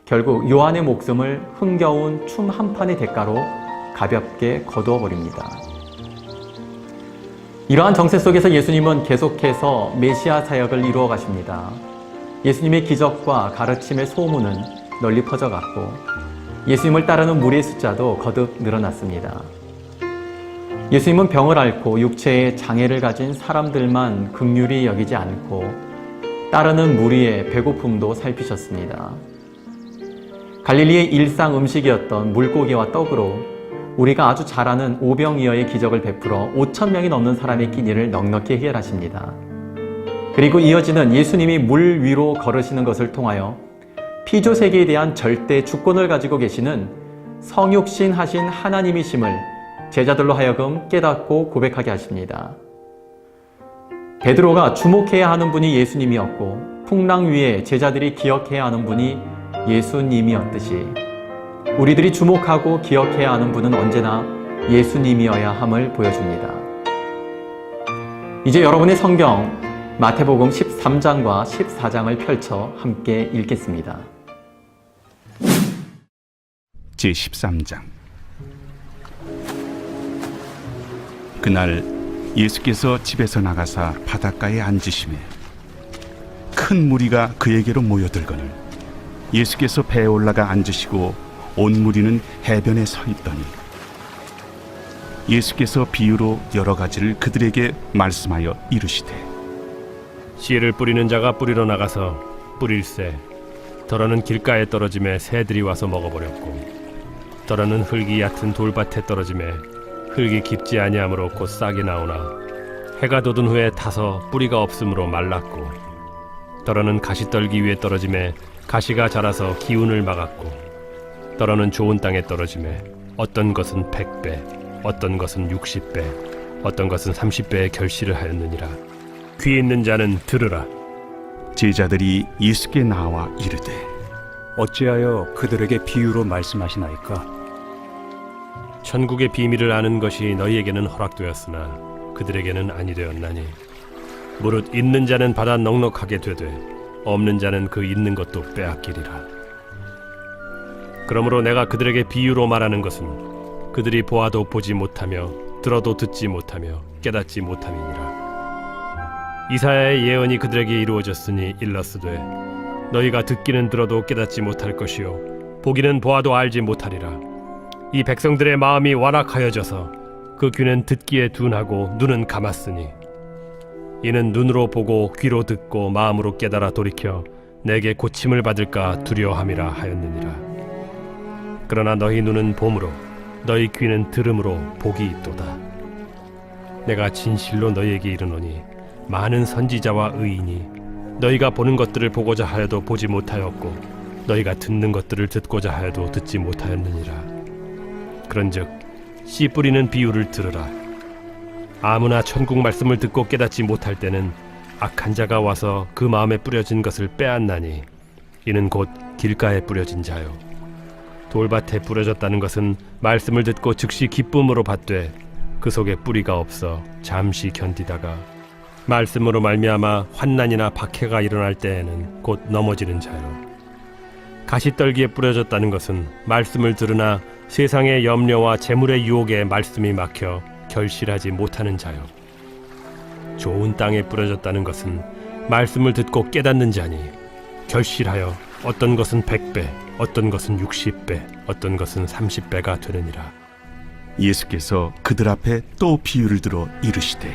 결국 요한의 목숨을 흥겨운 춤 한 판의 대가로 가볍게 거두어 버립니다. 이러한 정세 속에서 예수님은 계속해서 메시아 사역을 이루어 가십니다. 예수님의 기적과 가르침의 소문은 널리 퍼져갔고 예수님을 따르는 무리의 숫자도 거듭 늘어났습니다. 예수님은 병을 앓고 육체에 장애를 가진 사람들만 긍휼히 여기지 않고 따르는 무리의 배고픔도 살피셨습니다. 갈릴리의 일상 음식이었던 물고기와 떡으로 우리가 아주 잘 아는 오병이어의 기적을 베풀어 5,000명이 넘는 사람의 끼니를 넉넉히 해결하십니다. 그리고 이어지는 예수님이 물 위로 걸으시는 것을 통하여 피조 세계에 대한 절대 주권을 가지고 계시는 성육신 하신 하나님이심을 제자들로 하여금 깨닫고 고백하게 하십니다. 베드로가 주목해야 하는 분이 예수님이었고 풍랑 위에 제자들이 기억해야 하는 분이 예수님이었듯이 우리들이 주목하고 기억해야 하는 분은 언제나 예수님이어야 함을 보여줍니다. 이제 여러분의 성경 마태복음 13장과 14장을 펼쳐 함께 읽겠습니다. 제13장. 그날 예수께서 집에서 나가사 바닷가에 앉으시매 큰 무리가 그에게로 모여들거늘 예수께서 배에 올라가 앉으시고 온 무리는 해변에 서 있더니 예수께서 비유로 여러 가지를 그들에게 말씀하여 이르시되 씨를 뿌리는 자가 뿌리러 나가서 뿌릴새 더러는 길가에 떨어짐에 새들이 와서 먹어버렸고 더러는 흙이 얕은 돌밭에 떨어짐에 흙이 깊지 아니하므로 곧 싹이 나오나 해가 돋은 후에 타서 뿌리가 없으므로 말랐고 더러는 가시떨기 위에 떨어짐에 가시가 자라서 기운을 막았고 더러는 좋은 땅에 떨어짐에 어떤 것은 100배 어떤 것은 60배 어떤 것은 30배의 결실을 하였느니라. 귀 있는 자는 들으라. 제자들이 예수께 나와 이르되 어찌하여 그들에게 비유로 말씀하시나이까? 천국의 비밀을 아는 것이 너희에게는 허락되었으나 그들에게는 아니 되었나니 무릇 있는 자는 받아 넉넉하게 되되 없는 자는 그 있는 것도 빼앗기리라. 그러므로 내가 그들에게 비유로 말하는 것은 그들이 보아도 보지 못하며 들어도 듣지 못하며 깨닫지 못함이니라. 이사야의 예언이 그들에게 이루어졌으니 일렀으되 너희가 듣기는 들어도 깨닫지 못할 것이요 보기는 보아도 알지 못하리라. 이 백성들의 마음이 완악하여져서 그 귀는 듣기에 둔하고 눈은 감았으니 이는 눈으로 보고 귀로 듣고 마음으로 깨달아 돌이켜 내게 고침을 받을까 두려워함이라 하였느니라. 그러나 너희 눈은 봄으로 너희 귀는 들음으로 복이 있도다. 내가 진실로 너희에게 이르노니 많은 선지자와 의인이 너희가 보는 것들을 보고자 하여도 보지 못하였고 너희가 듣는 것들을 듣고자 하여도 듣지 못하였느니라. 그런즉 씨 뿌리는 비유를 들으라. 아무나 천국 말씀을 듣고 깨닫지 못할 때는 악한 자가 와서 그 마음에 뿌려진 것을 빼앗나니 이는 곧 길가에 뿌려진 자요 돌밭에 뿌려졌다는 것은 말씀을 듣고 즉시 기쁨으로 받되 그 속에 뿌리가 없어 잠시 견디다가 말씀으로 말미암아 환난이나 박해가 일어날 때에는 곧 넘어지는 자요 가시떨기에 뿌려졌다는 것은 말씀을 들으나 세상의 염려와 재물의 유혹에 말씀이 막혀 결실하지 못하는 자요 좋은 땅에 뿌려졌다는 것은 말씀을 듣고 깨닫는 자니 결실하여 어떤 것은 100배 어떤 것은 60배 어떤 것은 30배가 되느니라. 예수께서 그들 앞에 또 비유를 들어 이르시되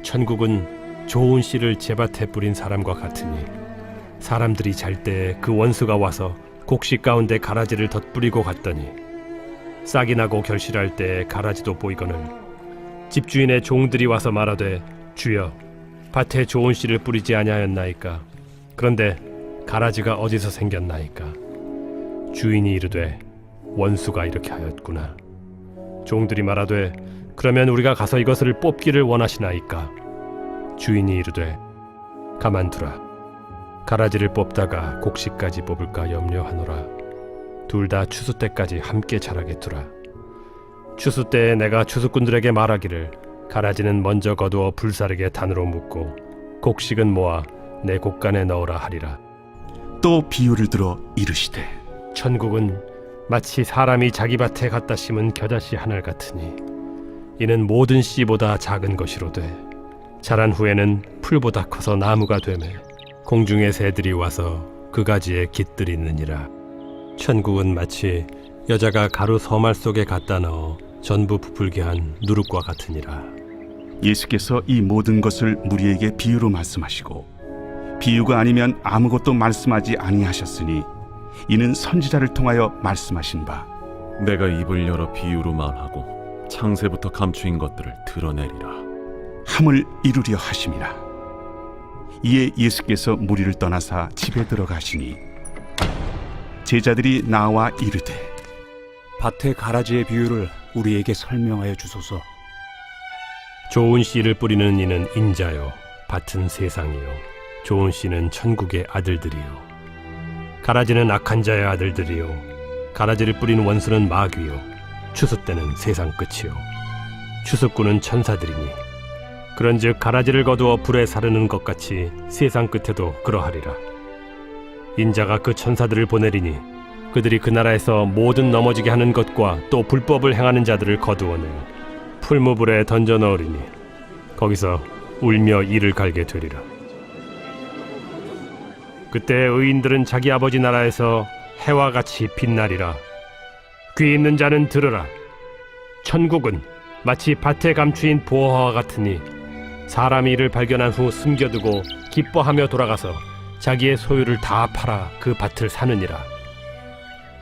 천국은 좋은 씨를 제밭에 뿌린 사람과 같으니 사람들이 잘 때에 그 원수가 와서 곡식 가운데 가라지를 덧뿌리고 갔더니 싹이 나고 결실할 때에 가라지도 보이거늘 집주인의 종들이 와서 말하되 주여 밭에 좋은 씨를 뿌리지 아니하였나이까? 그런데 가라지가 어디서 생겼나이까? 주인이 이르되 원수가 이렇게 하였구나. 종들이 말하되 그러면 우리가 가서 이것을 뽑기를 원하시나이까? 주인이 이르되 가만두라. 가라지를 뽑다가 곡식까지 뽑을까 염려하노라. 둘 다 추수 때까지 함께 자라게 두라. 추수 때에 내가 추수꾼들에게 말하기를 가라지는 먼저 거두어 불사르게 단으로 묶고 곡식은 모아 내 곡간에 넣으라 하리라. 또 비유를 들어 이르시되 천국은 마치 사람이 자기 밭에 갖다 심은 겨자씨 하늘 같으니 이는 모든 씨보다 작은 것이로되 자란 후에는 풀보다 커서 나무가 되매 공중의 새들이 와서 그 가지에 깃들이느니라. 천국은 마치 여자가 가루 서말 속에 갖다 넣어 전부 부풀게 한 누룩과 같으니라. 예수께서 이 모든 것을 무리에게 비유로 말씀하시고 비유가 아니면 아무것도 말씀하지 아니하셨으니 이는 선지자를 통하여 말씀하신 바 내가 입을 열어 비유로 말하고 창세부터 감추인 것들을 드러내리라 함을 이루려 하심이라. 이에 예수께서 무리를 떠나사 집에 들어가시니 제자들이 나와 이르되 밭의 가라지의 비유를 우리에게 설명하여 주소서. 좋은 씨를 뿌리는 이는 인자요, 밭은 세상이요, 좋은 씨는 천국의 아들들이요. 가라지는 악한 자의 아들들이요, 가라지를 뿌리는 원수는 마귀요, 추수 때는 세상 끝이요, 추수꾼은 천사들이니 그런즉 가라지를 거두어 불에 사르는 것 같이 세상 끝에도 그러하리라. 인자가 그 천사들을 보내리니 그들이 그 나라에서 모든 넘어지게 하는 것과 또 불법을 행하는 자들을 거두어내어 풀무불에 던져 넣으리니 거기서 울며 이를 갈게 되리라. 그때 의인들은 자기 아버지 나라에서 해와 같이 빛나리라. 귀 있는 자는 들으라. 천국은 마치 밭에 감추인 보화와 같으니 사람이 이를 발견한 후 숨겨두고 기뻐하며 돌아가서 자기의 소유를 다 팔아 그 밭을 사느니라.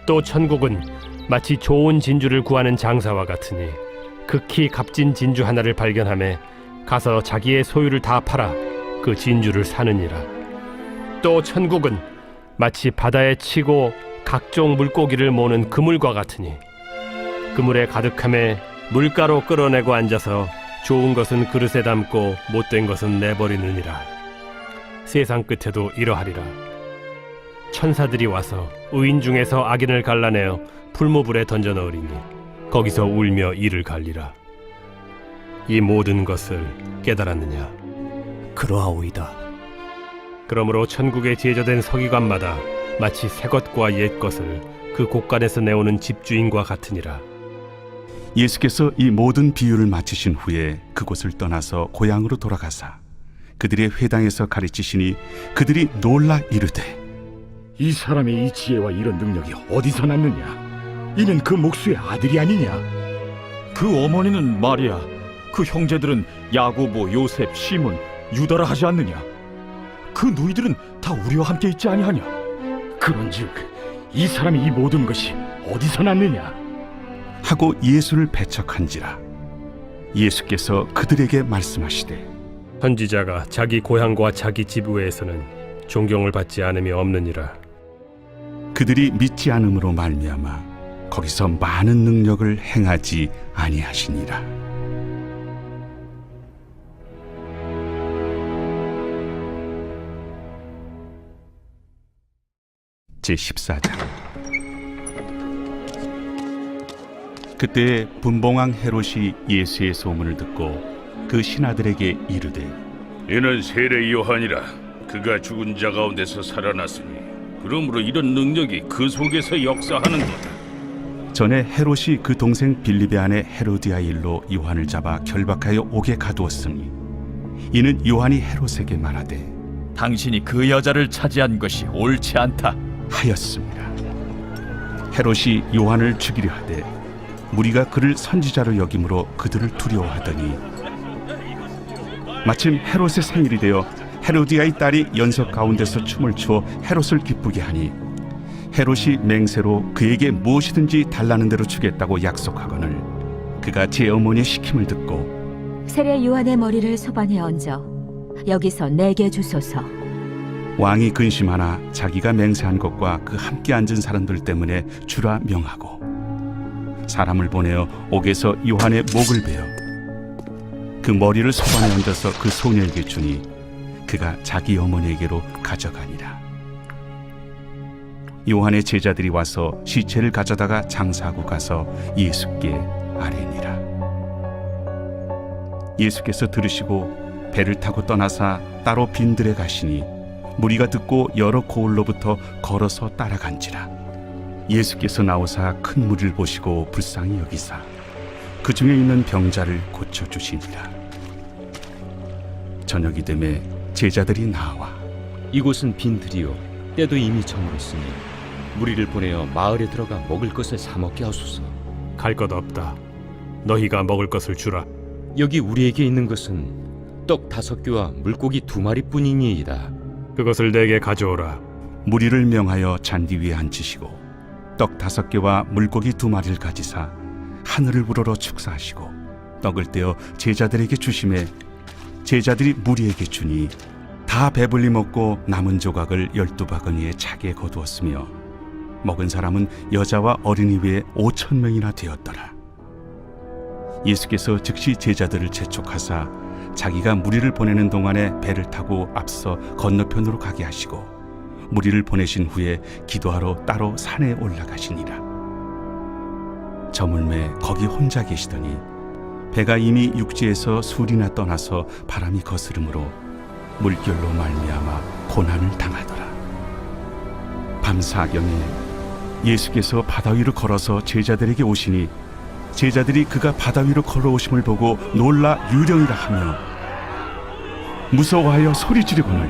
또 천국은 마치 좋은 진주를 구하는 장사와 같으니 극히 값진 진주 하나를 발견하며 가서 자기의 소유를 다 팔아 그 진주를 사느니라. 또 천국은 마치 바다에 치고 각종 물고기를 모는 그물과 같으니 그물에 가득함에 물가로 끌어내고 앉아서 좋은 것은 그릇에 담고 못된 것은 내버리느니라. 세상 끝에도 이러하리라. 천사들이 와서 의인 중에서 악인을 갈라내어 풀무불에 던져 넣으리니 거기서 울며 이를 갈리라. 이 모든 것을 깨달았느냐? 그러하오이다. 그러므로 천국에 제조된 서기관마다 마치 새 것과 옛 것을 그 곳간에서 내오는 집주인과 같으니라. 예수께서 이 모든 비유를 마치신 후에 그곳을 떠나서 고향으로 돌아가사 그들의 회당에서 가르치시니 그들이 놀라 이르되 이 사람의 이 지혜와 이런 능력이 어디서 났느냐? 이는 그 목수의 아들이 아니냐? 그 어머니는 마리아, 그 형제들은 야고보, 요셉, 시몬, 유다라 하지 않느냐? 그 누이들은 다 우리와 함께 있지 아니하냐? 그런즉 이 사람이 이 모든 것이 어디서 났느냐? 하고 예수를 배척한지라. 예수께서 그들에게 말씀하시되 선지자가 자기 고향과 자기 집 외에서는 존경을 받지 않음이 없느니라. 그들이 믿지 않음으로 말미암아 거기서 많은 능력을 행하지 아니하시니라. 제14장. 그때 분봉왕 헤롯이 예수의 소문을 듣고 그 신하들에게 이르되 이는 세례 요한이라. 그가 죽은 자 가운데서 살아났으니 그러므로 이런 능력이 그 속에서 역사하는도다. 전에 헤롯이 그 동생 빌립의 아내 헤로디아 일로 요한을 잡아 결박하여 옥에 가두었으니 이는 요한이 헤롯에게 말하되 당신이 그 여자를 차지한 것이 옳지 않다 하였습니다. 헤롯이 요한을 죽이려 하되 무리가 그를 선지자로 여김으로 그들을 두려워하더니 마침 헤롯의 생일이 되어 헤로디아의 딸이 연석 가운데서 춤을 추어 헤롯을 기쁘게 하니 헤롯이 맹세로 그에게 무엇이든지 달라는 대로 주겠다고 약속하거늘 그가 제 어머니의 시킴을 듣고 세례 요한의 머리를 소반에 얹어 여기서 내게 주소서. 왕이 근심하나 자기가 맹세한 것과 그 함께 앉은 사람들 때문에 주라 명하고 사람을 보내어 옥에서 요한의 목을 베어 그 머리를 소반에 얹어서 그 소녀에게 주니 그가 자기 어머니에게로 가져가니라. 요한의 제자들이 와서 시체를 가져다가 장사하고 가서 예수께 아뢰니라. 예수께서 들으시고 배를 타고 떠나사 따로 빈들에 가시니 무리가 듣고 여러 고을로부터 걸어서 따라간지라. 예수께서 나오사 큰 무리를 보시고 불쌍히 여기사 그 중에 있는 병자를 고쳐주시니라. 저녁이 되매 제자들이 나와 이곳은 빈들이요 때도 이미 저물었으니 무리를 보내어 마을에 들어가 먹을 것을 사 먹게 하소서. 갈 것 없다. 너희가 먹을 것을 주라. 여기 우리에게 있는 것은 떡 5개와 물고기 2마리뿐이니이다. 그것을 내게 가져오라. 무리를 명하여 잔디 위에 앉히시고 떡 5개와 물고기 2마리를 가지사 하늘을 우러러 축사하시고 떡을 떼어 제자들에게 주시매 제자들이 무리에게 주니 다 배불리 먹고 남은 조각을 12바구니에 차게 거두었으며 먹은 사람은 여자와 어린이 외에 5,000명이나 되었더라. 예수께서 즉시 제자들을 재촉하사 자기가 무리를 보내는 동안에 배를 타고 앞서 건너편으로 가게 하시고 무리를 보내신 후에 기도하러 따로 산에 올라가시니라. 저물매 거기 혼자 계시더니 배가 이미 육지에서 술이나 떠나서 바람이 거스름으로 물결로 말미암아 고난을 당하더라. 밤사경에 예수께서 바다 위로 걸어서 제자들에게 오시니 제자들이 그가 바다 위로 걸어오심을 보고 놀라 유령이라 하며 무서워하여 소리 지르거늘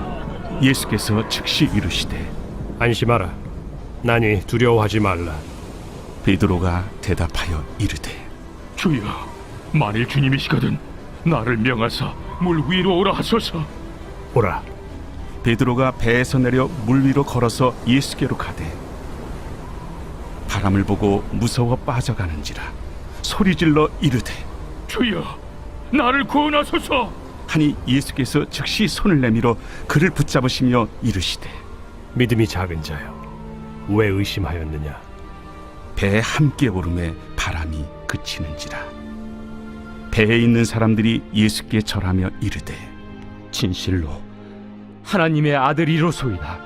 예수께서 즉시 이르시되 안심하라. 나니 두려워하지 말라. 베드로가 대답하여 이르되 주여, 만일 주님이시거든 나를 명하사 물 위로 오라 하소서. 오라. 베드로가 배에서 내려 물 위로 걸어서 예수께로 가되 바람을 보고 무서워 빠져가는지라 소리질러 이르되 주여, 나를 구원하소서. 하니 예수께서 즉시 손을 내밀어 그를 붙잡으시며 이르시되 믿음이 작은 자여, 왜 의심하였느냐? 배에 함께 오름에 바람이 그치는지라. 배에 있는 사람들이 예수께 절하며 이르되 진실로 하나님의 아들이로소이다.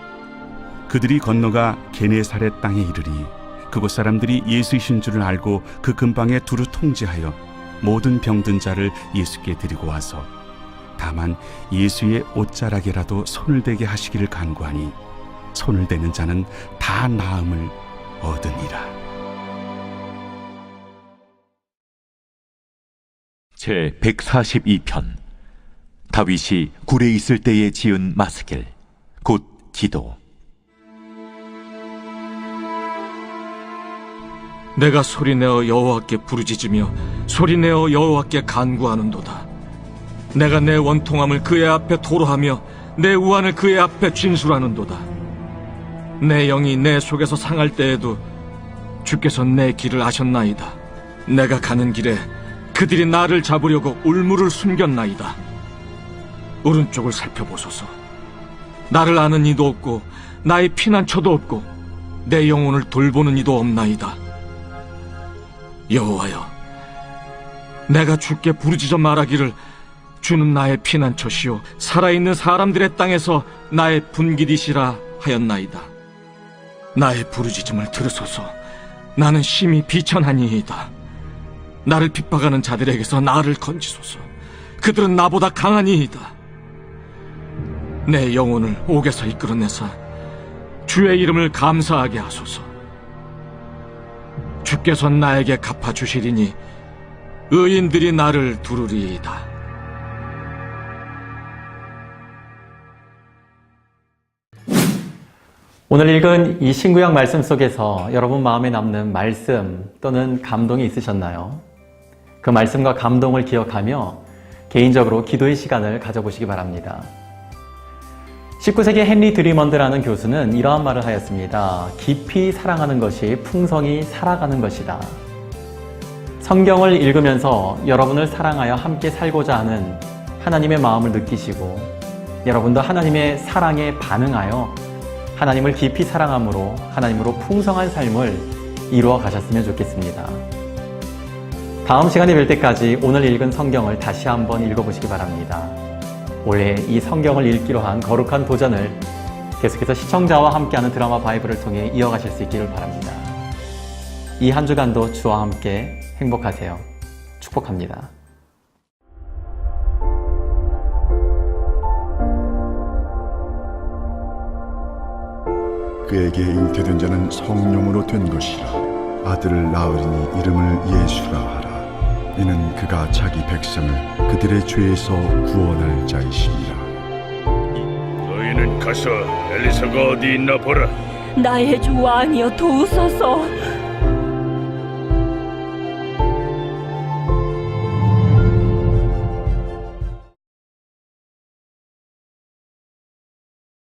그들이 건너가 게네사렛 땅에 이르니 그곳 사람들이 예수이신 줄을 알고 그 근방에 두루 통제하여 모든 병든 자를 예수께 드리고 와서 다만 예수의 옷자락에라도 손을 대게 하시기를 간구하니 손을 대는 자는 다 나음을 얻으니라. 제 142편 다윗이 굴에 있을 때에 지은 마스길 곧 기도. 내가 소리내어 여호와께 부르짖으며 소리내어 여호와께 간구하는도다. 내가 내 원통함을 그의 앞에 토로하며 내 우환을 그의 앞에 진술하는도다. 내 영이 내 속에서 상할 때에도 주께서 내 길을 아셨나이다. 내가 가는 길에 그들이 나를 잡으려고 울무를 숨겼나이다. 오른쪽을 살펴보소서. 나를 아는 이도 없고 나의 피난처도 없고 내 영혼을 돌보는 이도 없나이다. 여호와여, 내가 주께 부르짖어 말하기를 주는 나의 피난처시요 살아있는 사람들의 땅에서 나의 분깃이시라 하였나이다. 나의 부르짖음을 들으소서. 나는 심히 비천하니이다. 나를 핍박하는 자들에게서 나를 건지소서. 그들은 나보다 강하니이다. 내 영혼을 옥에서 이끌어내사 주의 이름을 감사하게 하소서. 주께서 나에게 갚아주시리니 의인들이 나를 두루리이다. 오늘 읽은 이 신구약 말씀 속에서 여러분 마음에 남는 말씀 또는 감동이 있으셨나요? 그 말씀과 감동을 기억하며 개인적으로 기도의 시간을 가져보시기 바랍니다. 19세기 헨리 드리먼드라는 교수는 이러한 말을 하였습니다. 깊이 사랑하는 것이 풍성히 살아가는 것이다. 성경을 읽으면서 여러분을 사랑하여 함께 살고자 하는 하나님의 마음을 느끼시고 여러분도 하나님의 사랑에 반응하여 하나님을 깊이 사랑함으로 하나님으로 풍성한 삶을 이루어 가셨으면 좋겠습니다. 다음 시간에 뵐 때까지 오늘 읽은 성경을 다시 한번 읽어보시기 바랍니다. 올해 이 성경을 읽기로 한 거룩한 도전을 계속해서 시청자와 함께하는 드라마 바이블을 통해 이어가실 수 있기를 바랍니다. 이 한 주간도 주와 함께 행복하세요. 축복합니다. 그에게 잉태된 자는 성령으로 된 것이라. 아들을 낳으리니 이름을 예수라 하라. 이는 그가 자기 백성을 그들의 죄에서 구원할 자이시니라. 너희는 가서 엘리사가 어디 있나 보라. 나의 주 왕이여 도우소서.